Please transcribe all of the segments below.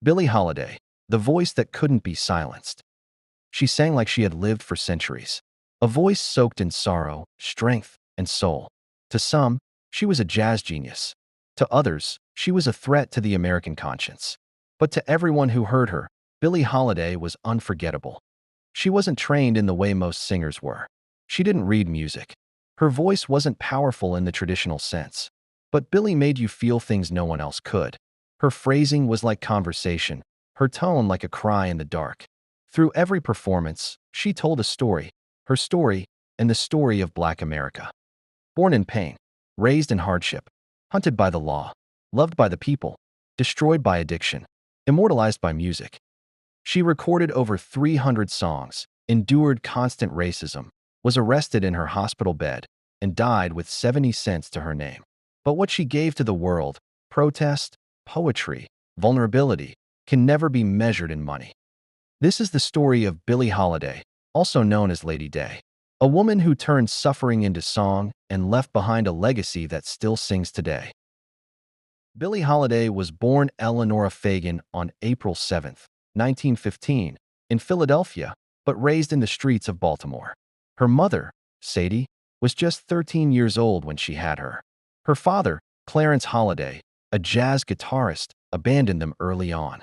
Billie Holiday, the voice that couldn't be silenced. She sang like she had lived for centuries. A voice soaked in sorrow, strength, and soul. To some, she was a jazz genius. To others, she was a threat to the American conscience. But to everyone who heard her, Billie Holiday was unforgettable. She wasn't trained in the way most singers were. She didn't read music. Her voice wasn't powerful in the traditional sense. But Billie made you feel things no one else could. Her phrasing was like conversation, her tone like a cry in the dark. Through every performance, she told a story, her story, and the story of Black America. Born in pain, raised in hardship, hunted by the law, loved by the people, destroyed by addiction, immortalized by music. She recorded over 300 songs, endured constant racism, was arrested in her hospital bed, and died with 70 cents to her name. But what she gave to the world, protest, poetry, vulnerability, can never be measured in money. This is the story of Billie Holiday, also known as Lady Day, a woman who turned suffering into song and left behind a legacy that still sings today. Billie Holiday was born Eleanora Fagan on April 7, 1915, in Philadelphia, but raised in the streets of Baltimore. Her mother, Sadie, was just 13 years old when she had her. Her father, Clarence Holiday, a jazz guitarist, abandoned them early on.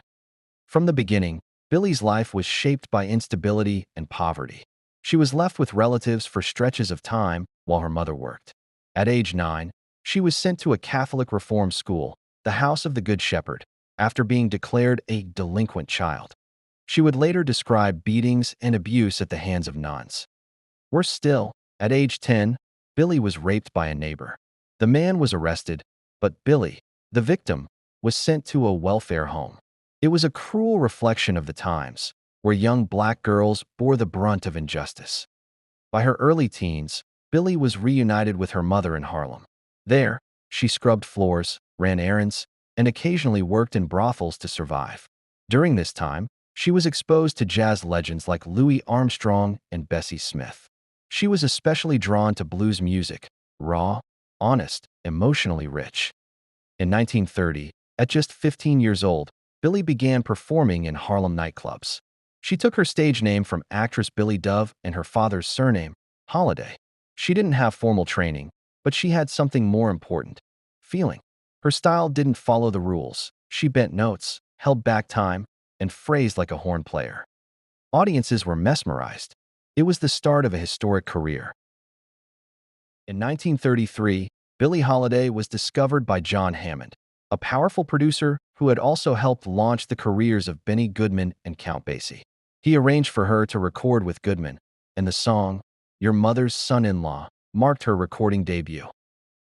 From the beginning, Billie's life was shaped by instability and poverty. She was left with relatives for stretches of time while her mother worked. At age 9, she was sent to a Catholic reform school, the House of the Good Shepherd, after being declared a delinquent child. She would later describe beatings and abuse at the hands of nuns. Worse still, at age 10, Billie was raped by a neighbor. The man was arrested, but Billie, the victim, was sent to a welfare home. It was a cruel reflection of the times, where young Black girls bore the brunt of injustice. By her early teens, Billie was reunited with her mother in Harlem. There, she scrubbed floors, ran errands, and occasionally worked in brothels to survive. During this time, she was exposed to jazz legends like Louis Armstrong and Bessie Smith. She was especially drawn to blues music, raw, honest, emotionally rich. In 1930, at just 15 years old, Billie began performing in Harlem nightclubs. She took her stage name from actress Billie Dove and her father's surname, Holiday. She didn't have formal training, but she had something more important: feeling. Her style didn't follow the rules. She bent notes, held back time, and phrased like a horn player. Audiences were mesmerized. It was the start of a historic career. In 1933, Billie Holiday was discovered by John Hammond, a powerful producer who had also helped launch the careers of Benny Goodman and Count Basie. He arranged for her to record with Goodman, and the song, Your Mother's Son-in-Law, marked her recording debut.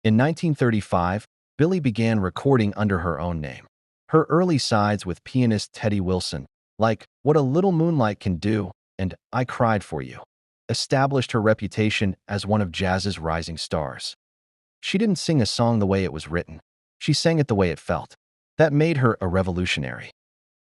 In 1935, Billie began recording under her own name. Her early sides with pianist Teddy Wilson, like What a Little Moonlight Can Do and I Cried for You, established her reputation as one of jazz's rising stars. She didn't sing a song the way it was written. She sang it the way it felt. That made her a revolutionary.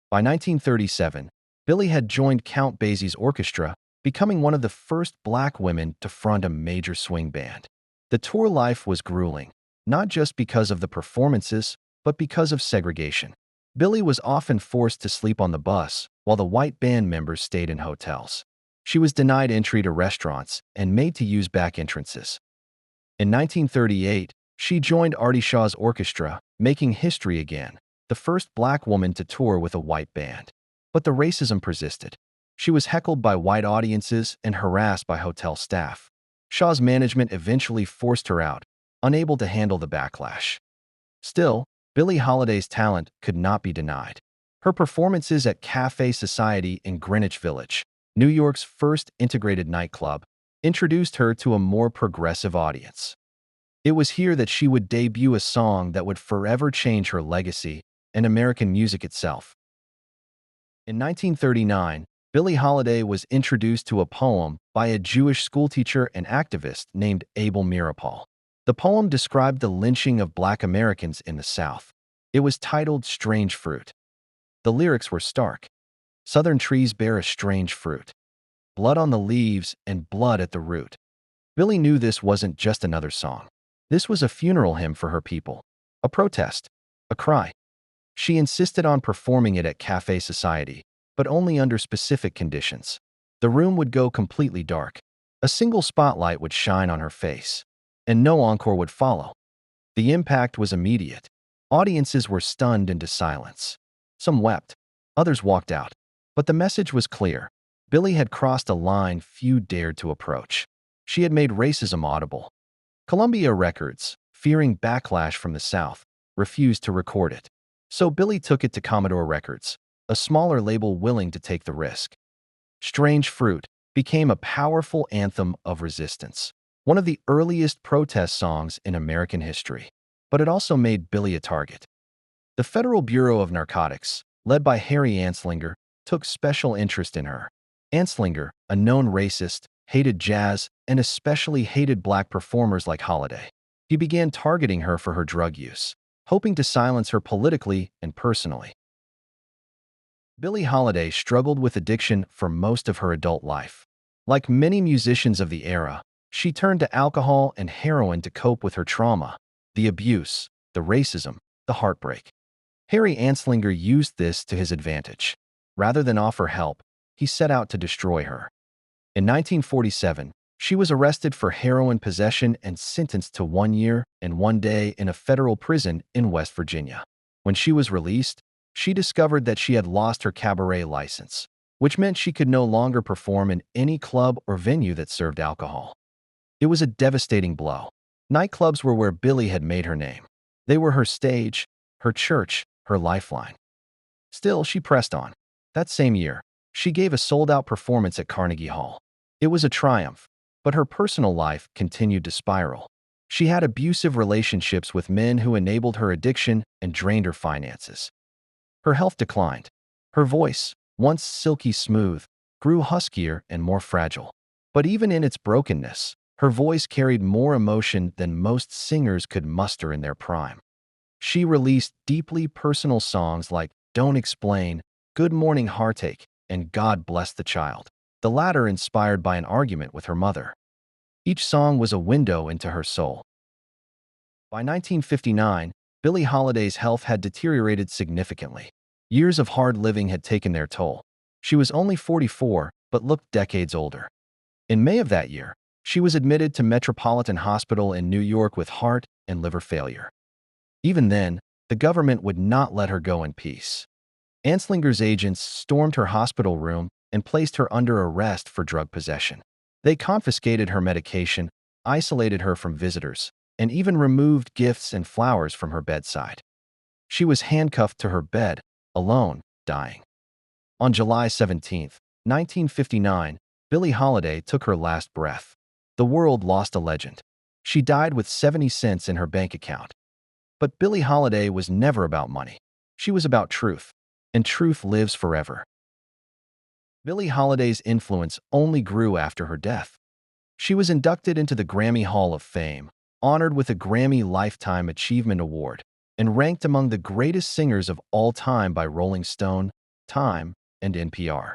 By 1937, Billie had joined Count Basie's orchestra, becoming one of the first Black women to front a major swing band. The tour life was grueling, not just because of the performances, but because of segregation. Billie was often forced to sleep on the bus, while the white band members stayed in hotels. She was denied entry to restaurants and made to use back entrances. In 1938, she joined Artie Shaw's orchestra, making history again, the first Black woman to tour with a white band. But the racism persisted. She was heckled by white audiences and harassed by hotel staff. Shaw's management eventually forced her out, unable to handle the backlash. Still, Billie Holiday's talent could not be denied. Her performances at Cafe Society in Greenwich Village, New York's first integrated nightclub, introduced her to a more progressive audience. It was here that she would debut a song that would forever change her legacy and American music itself. In 1939, Billie Holiday was introduced to a poem by a Jewish schoolteacher and activist named Abel Meeropol. The poem described the lynching of Black Americans in the South. It was titled Strange Fruit. The lyrics were stark. Southern trees bear a strange fruit. Blood on the leaves and blood at the root. Billie knew this wasn't just another song. This was a funeral hymn for her people, a protest, a cry. She insisted on performing it at Cafe Society, but only under specific conditions. The room would go completely dark. A single spotlight would shine on her face, and no encore would follow. The impact was immediate. Audiences were stunned into silence. Some wept, others walked out. But the message was clear. Billie had crossed a line few dared to approach. She had made racism audible. Columbia Records, fearing backlash from the South, refused to record it. So Billie took it to Commodore Records, a smaller label willing to take the risk. Strange Fruit became a powerful anthem of resistance, one of the earliest protest songs in American history. But it also made Billie a target. The Federal Bureau of Narcotics, led by Harry Anslinger, took special interest in her. Anslinger, a known racist, hated jazz and especially hated black performers like Holiday. He began targeting her for her drug use, hoping to silence her politically and personally. Billie Holiday struggled with addiction for most of her adult life. Like many musicians of the era, she turned to alcohol and heroin to cope with her trauma, the abuse, the racism, the heartbreak. Harry Anslinger used this to his advantage. Rather than offer help, he set out to destroy her. In 1947, she was arrested for heroin possession and sentenced to 1 year and 1 day in a federal prison in West Virginia. When she was released, she discovered that she had lost her cabaret license, which meant she could no longer perform in any club or venue that served alcohol. It was a devastating blow. Nightclubs were where Billie had made her name. They were her stage, her church, her lifeline. Still, she pressed on. That same year, she gave a sold-out performance at Carnegie Hall. It was a triumph, but her personal life continued to spiral. She had abusive relationships with men who enabled her addiction and drained her finances. Her health declined. Her voice, once silky smooth, grew huskier and more fragile. But even in its brokenness, her voice carried more emotion than most singers could muster in their prime. She released deeply personal songs like Don't Explain, Good Morning Heartache, and God Bless the Child, the latter inspired by an argument with her mother. Each song was a window into her soul. By 1959, Billie Holiday's health had deteriorated significantly. Years of hard living had taken their toll. She was only 44, but looked decades older. In May of that year, she was admitted to Metropolitan Hospital in New York with heart and liver failure. Even then, the government would not let her go in peace. Anslinger's agents stormed her hospital room and placed her under arrest for drug possession. They confiscated her medication, isolated her from visitors, and even removed gifts and flowers from her bedside. She was handcuffed to her bed, alone, dying. On July 17, 1959, Billie Holiday took her last breath. The world lost a legend. She died with 70 cents in her bank account. But Billie Holiday was never about money. She was about truth, and truth lives forever. Billie Holiday's influence only grew after her death. She was inducted into the Grammy Hall of Fame, honored with a Grammy Lifetime Achievement Award, and ranked among the greatest singers of all time by Rolling Stone, Time, and NPR.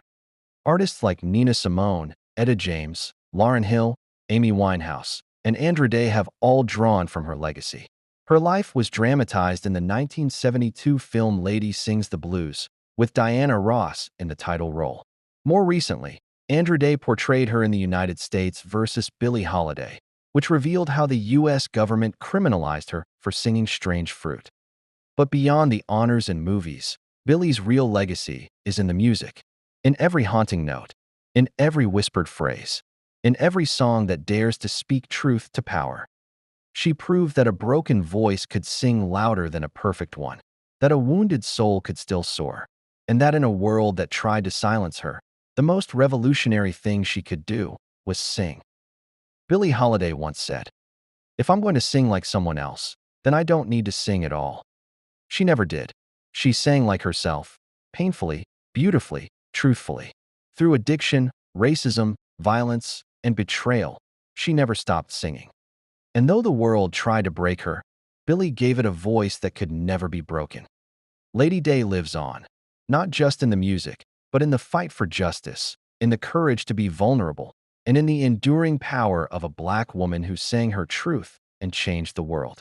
Artists like Nina Simone, Etta James, Lauryn Hill, Amy Winehouse, and Andra Day have all drawn from her legacy. Her life was dramatized in the 1972 film Lady Sings the Blues, with Diana Ross in the title role. More recently, Andra Day portrayed her in the United States versus Billie Holiday, which revealed how the U.S. government criminalized her for singing Strange Fruit. But beyond the honors and movies, Billie's real legacy is in the music. In every haunting note, in every whispered phrase, in every song that dares to speak truth to power. She proved that a broken voice could sing louder than a perfect one, that a wounded soul could still soar, and that in a world that tried to silence her, the most revolutionary thing she could do was sing. Billie Holiday once said, "If I'm going to sing like someone else, then I don't need to sing at all." She never did. She sang like herself, painfully, beautifully, truthfully. Through addiction, racism, violence, and betrayal, she never stopped singing. And though the world tried to break her, Billie gave it a voice that could never be broken. Lady Day lives on, not just in the music, but in the fight for justice, in the courage to be vulnerable, and in the enduring power of a Black woman who sang her truth and changed the world.